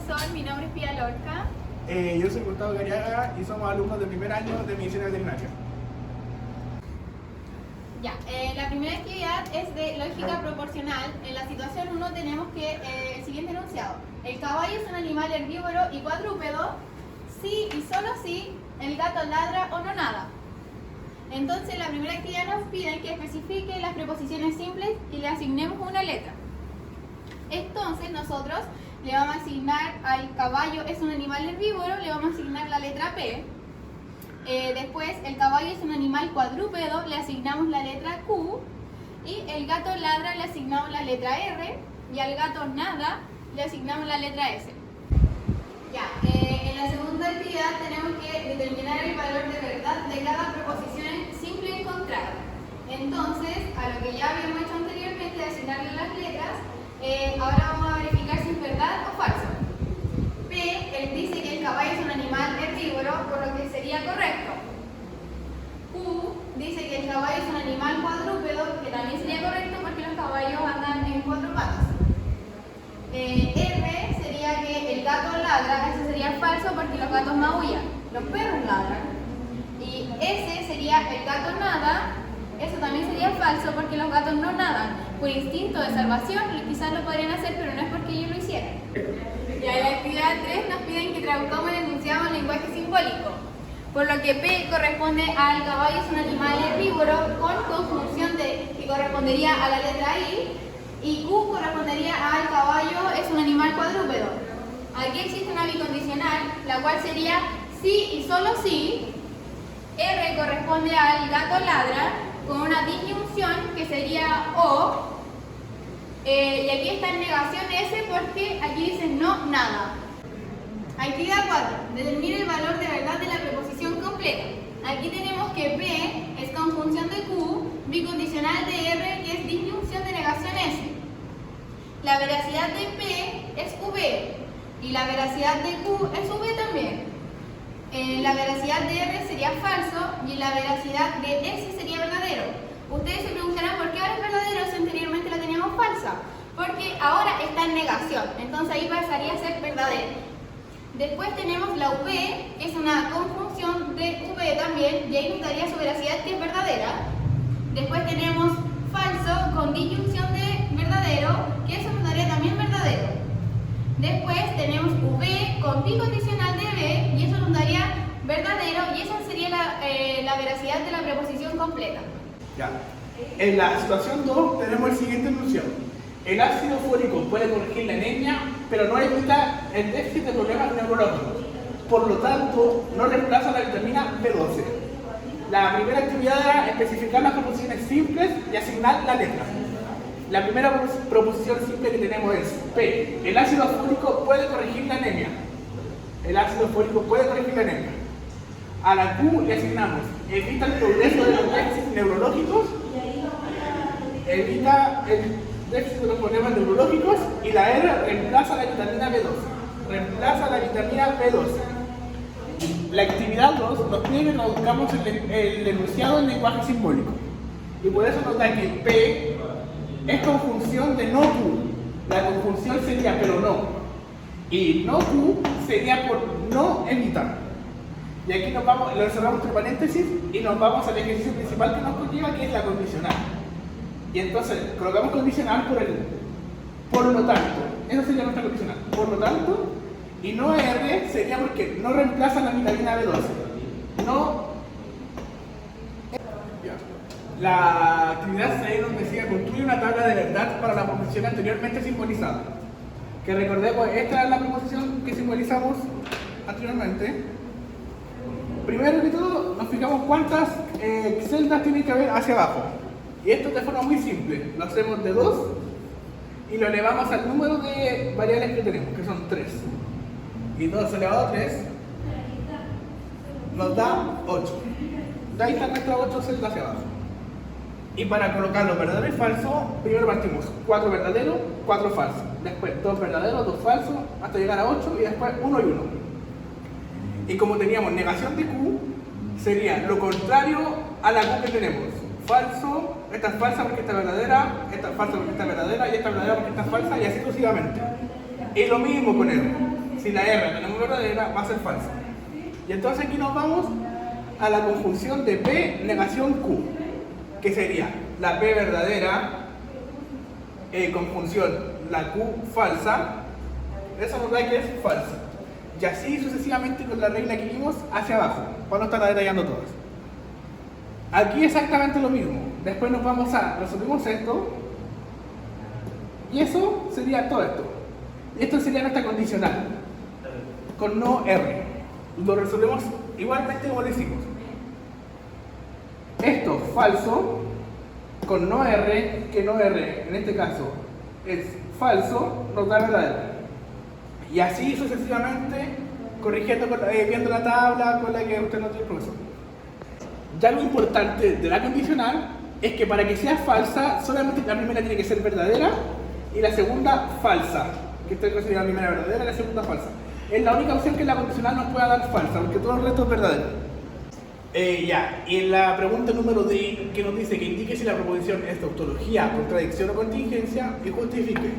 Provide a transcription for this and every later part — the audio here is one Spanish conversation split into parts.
son? Mi nombre es Pia Lorca. Yo soy Gustavo Gariaga y somos alumnos de primer año de Medicina Veterinaria. Ya, la primera actividad es de lógica proporcional. En la situación 1 tenemos que el siguiente enunciado. El caballo es un animal herbívoro y cuadrúpedo si y solo si el gato ladra o no nada. Entonces la primera actividad nos pide que especifique las preposiciones simples y le asignemos una letra. Entonces nosotros le vamos a asignar al caballo, es un animal herbívoro, le vamos a asignar la letra P. Después el caballo es un animal cuadrúpedo, le asignamos la letra Q. Y el gato ladra, le asignamos la letra R. Y al gato nada, le asignamos la letra S. Ya, en la segunda actividad tenemos que determinar el valor de verdad de cada preposición simple encontrada. Entonces, a lo que ya habíamos hecho anteriormente de asignarle las letras, ahora vamos a verificar si es verdad o falso. P, él dice que el caballo es un animal herbívoro, por lo que sería correcto. Q dice que el caballo es un animal cuadrúpedo, que también sería correcto porque los caballos andan en 4 patas. R sería que el gato ladra, eso sería falso porque los gatos maullan, los perros ladran. Y S sería el gato nada, eso también sería falso porque los gatos no nadan. Por instinto de salvación quizás lo podrían hacer, pero no es porque ellos lo hicieran. Y en la actividad 3 nos piden que traduzcamos el enunciado en lenguaje simbólico. Por lo que P corresponde al caballo es un animal herbívoro con conjunción de que correspondería a la letra I. Y Q correspondería al caballo es un animal cuadrúpedo. Aquí existe una bicondicional, la cual sería sí y solo sí. R corresponde al gato ladra con una disyunción que sería O. Y aquí está en negación S porque aquí dice no, nada. Actividad 4. Determine el valor de verdad de la preposición completa. Aquí tenemos que P es conjunción de Q, bicondicional de R que es disyunción de negación S. La veracidad de P es V y la veracidad de Q es V también. La veracidad de R sería falso y la veracidad de S sería verdadero. Ustedes se preguntarán por qué ahora es verdadero si anteriormente la teníamos falsa. Porque ahora está en negación, entonces ahí pasaría a ser verdadero. Después tenemos la V, que es una conjunción de V también, y ahí nos daría su veracidad que es verdadera. Después tenemos falso con disyunción de verdadero, que eso nos daría también verdadero. Después tenemos V con bicondicional de V, y eso nos daría verdadero, y esa sería la veracidad de la preposición completa. Ya. En la situación 2 tenemos el siguiente enunciado. El ácido fólico puede corregir la anemia, pero no evita el déficit de problemas neurológicos. Por lo tanto, no reemplaza la vitamina B12. La primera actividad era especificar las proposiciones simples y asignar la letra. La primera proposición simple que tenemos es P. El ácido fólico puede corregir la anemia. El ácido fólico puede corregir la anemia. A la Q le asignamos evita el progreso de los déficits neurológicos, evita el déficit de los problemas neurológicos, y la R reemplaza la vitamina B12. Reemplaza la vitamina B12. La actividad 2 nos pide que traduzcamos el enunciado en lenguaje simbólico. Y por eso nos da que P es conjunción de no Q. La conjunción sería pero no. Y no Q sería por no evitar. Y aquí nos vamos, lo cerramos entre paréntesis y nos vamos al ejercicio principal que nos conlleva, que es la condicional. Y entonces colocamos condicional por el por lo tanto. Eso sería nuestra condicional. Por lo tanto, y no R sería porque no reemplaza la vitamina B12. No. La actividad 6 nos decía construye una tabla de verdad para la proposición anteriormente simbolizada. Que recordemos, esta es la proposición que simbolizamos anteriormente. Primero que todo, nos fijamos cuántas celdas tiene que haber hacia abajo. Y esto de forma muy simple. Lo hacemos de 2 y lo elevamos al número de variables que tenemos, que son 3. Y 2 elevado a 3 nos da 8. De ahí están nuestras 8 celdas hacia abajo. Y para colocar los verdaderos y falsos, primero partimos 4 verdaderos, 4 falsos. Después 2 verdaderos, 2 falsos, hasta llegar a 8 y después 1 y 1. Y como teníamos negación de Q, sería lo contrario a la Q que tenemos. Falso, esta es falsa porque esta es verdadera, esta es falsa porque esta es verdadera, y esta es verdadera porque esta es falsa, y así sucesivamente. Y lo mismo con R. si la R la tenemos verdadera, va a ser falsa. Y entonces aquí nos vamos a la conjunción de P negación Q, que sería la P verdadera, conjunción la Q falsa, eso nos da que es falsa. Y así sucesivamente con la regla que vimos hacia abajo, para no estar detallando todas. Aquí exactamente lo mismo. Después nos vamos a, resolvemos esto, y eso sería todo esto. Esto sería nuestra condicional, con no R. Lo resolvemos igualmente como lo hicimos. Esto falso, con no R, que no R en este caso es falso, nos da verdadero. Y así sucesivamente, corrigiendo, viendo la tabla con la que usted nos dio el profesor. Ya lo importante de la condicional es que para que sea falsa, solamente la primera tiene que ser verdadera y la segunda falsa. Que esta sería la primera verdadera y la segunda falsa. Es la única opción que la condicional nos pueda dar falsa, porque todo el resto es verdadero. Y en la pregunta número D, que nos dice que indique si la proposición es tautología, contradicción o contingencia, y justifique.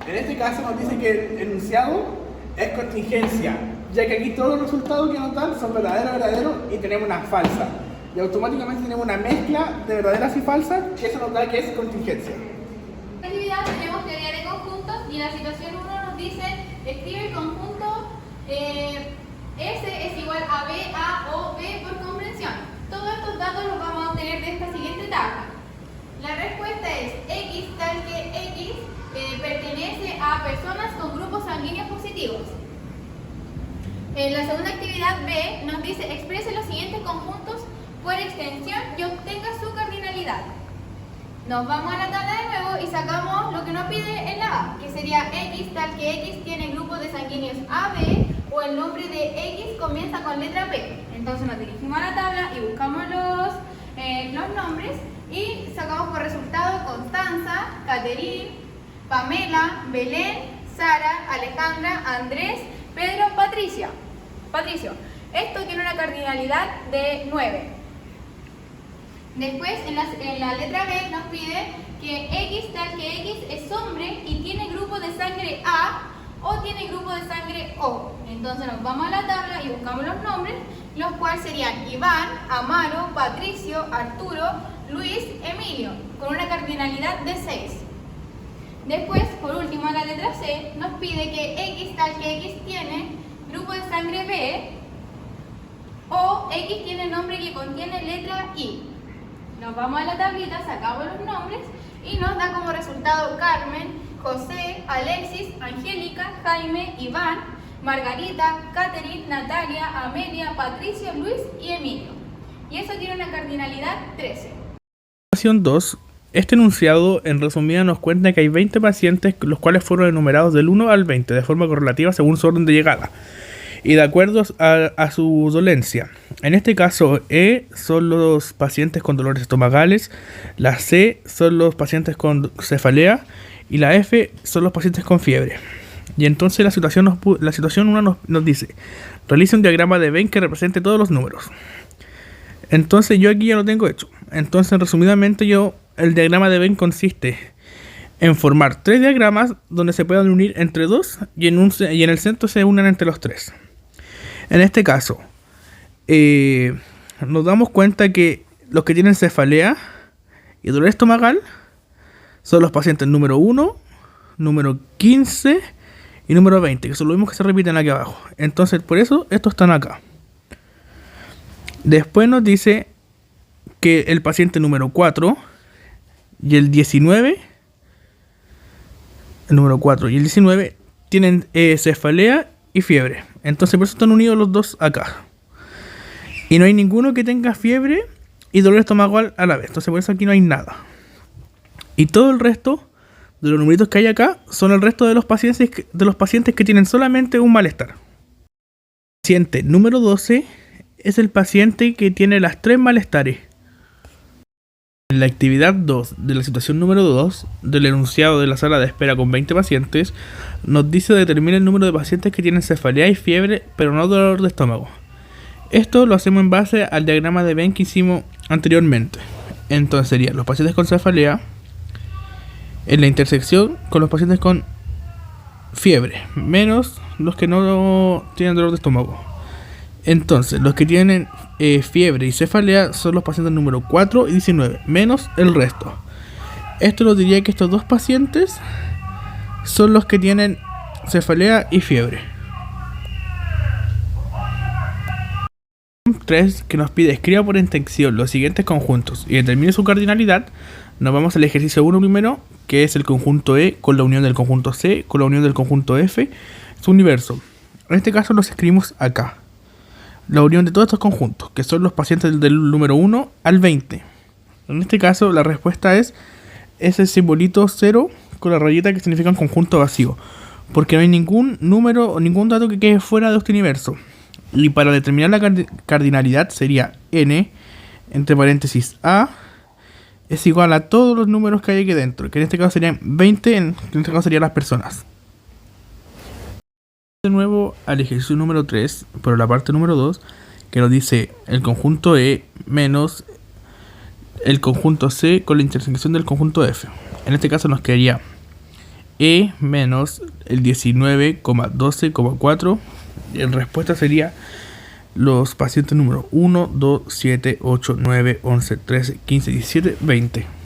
En este caso nos dice que el enunciado es contingencia, ya que aquí todos los resultados que nos dan son verdaderos y tenemos una falsa. Y automáticamente tenemos una mezcla de verdaderas y falsas, que eso nos da que es contingencia. En esta actividad tenemos teoría de conjuntos y en la situación 1 nos dice escribe el conjunto S es igual a B, A o B por comprensión. Todos estos datos los vamos a obtener de esta siguiente tabla. La respuesta es X tal que X pertenece a personas con grupos sanguíneos positivos. En la segunda actividad B nos dice exprese los siguientes conjuntos por extensión y obtenga su cardinalidad. Nos vamos a la tabla de nuevo y sacamos lo que nos pide en la A, que sería X tal que X tiene grupos de sanguíneos AB o el nombre de X comienza con letra P. Entonces nos dirigimos a la tabla y buscamos los nombres y sacamos por resultado Constanza, Caterine, Pamela, Belén, Sara, Alejandra, Andrés, Pedro, Patricio. Esto tiene una cardinalidad de 9. Después, en la letra B nos pide que X tal que X es hombre y tiene grupo de sangre A o tiene grupo de sangre O. Entonces nos vamos a la tabla y buscamos los nombres, los cuales serían Iván, Amaro, Patricio, Arturo, Luis, Emilio, con una cardinalidad de 6. Después, por último, en la letra C nos pide que X tal que X tiene grupo de sangre B o X tiene nombre que contiene letra I. Nos vamos a la tablita, sacamos los nombres y nos da como resultado Carmen, José, Alexis, Angélica, Jaime, Iván, Margarita, Caterine, Natalia, Amelia, Patricio, Luis y Emilio. Y eso tiene una cardinalidad 13. Situación 2. Este enunciado en resumida nos cuenta que hay 20 pacientes los cuales fueron enumerados del 1 al 20 de forma correlativa según su orden de llegada y de acuerdo a su dolencia. En este caso, E son los pacientes con dolores estomacales, la C son los pacientes con cefalea y la F son los pacientes con fiebre. Y entonces la situación 1 nos dice, realice un diagrama de Venn que represente todos los números. Entonces yo aquí ya lo tengo hecho. Entonces resumidamente el diagrama de Venn consiste en formar 3 diagramas donde se puedan unir entre 2 y en el centro se unen entre los 3. En este caso, nos damos cuenta que los que tienen cefalea y dolor estomacal son los pacientes número 1, número 15 y número 20, que son los mismos que se repiten aquí abajo. Entonces, por eso, estos están acá. Después nos dice que el paciente número 4 y el 19, el número 4 y el 19 tienen cefalea y fiebre. Entonces por eso están unidos los dos acá. Y no hay ninguno que tenga fiebre y dolor estomacal a la vez. Entonces por eso aquí no hay nada. Y todo el resto de los numeritos que hay acá son el resto de los pacientes que tienen solamente un malestar. El paciente número 12 es el paciente que tiene las 3 malestares. En la actividad 2 de la situación número 2 del enunciado de la sala de espera con 20 pacientes, nos dice determina el número de pacientes que tienen cefalea y fiebre, pero no dolor de estómago. Esto lo hacemos en base al diagrama de Venn que hicimos anteriormente. Entonces serían los pacientes con cefalea en la intersección con los pacientes con fiebre, menos los que no tienen dolor de estómago. Entonces, los que tienen fiebre y cefalea son los pacientes número 4 y 19, menos el resto. Esto nos diría que estos dos pacientes son los que tienen cefalea y fiebre. 3 que nos pide escriba por extensión los siguientes conjuntos y determine su cardinalidad. Nos vamos al ejercicio 1 primero, que es el conjunto E con la unión del conjunto C con la unión del conjunto F, su universo. En este caso los escribimos acá. La unión de todos estos conjuntos, que son los pacientes del número 1 al 20. En este caso la respuesta es ese simbolito 0 con la rayita que significa un conjunto vacío, porque no hay ningún número o ningún dato que quede fuera de este universo. Y para determinar la cardinalidad sería n, entre paréntesis a, es igual a todos los números que hay aquí dentro, que en este caso serían 20, en este caso serían las personas. De nuevo al ejercicio número 3, pero la parte número 2, que nos dice el conjunto E menos el conjunto C con la intersección del conjunto F. En este caso nos quedaría E menos el 19,12,4. Y en respuesta sería los pacientes número 1, 2, 7, 8, 9, 11, 13, 15, 17, 20.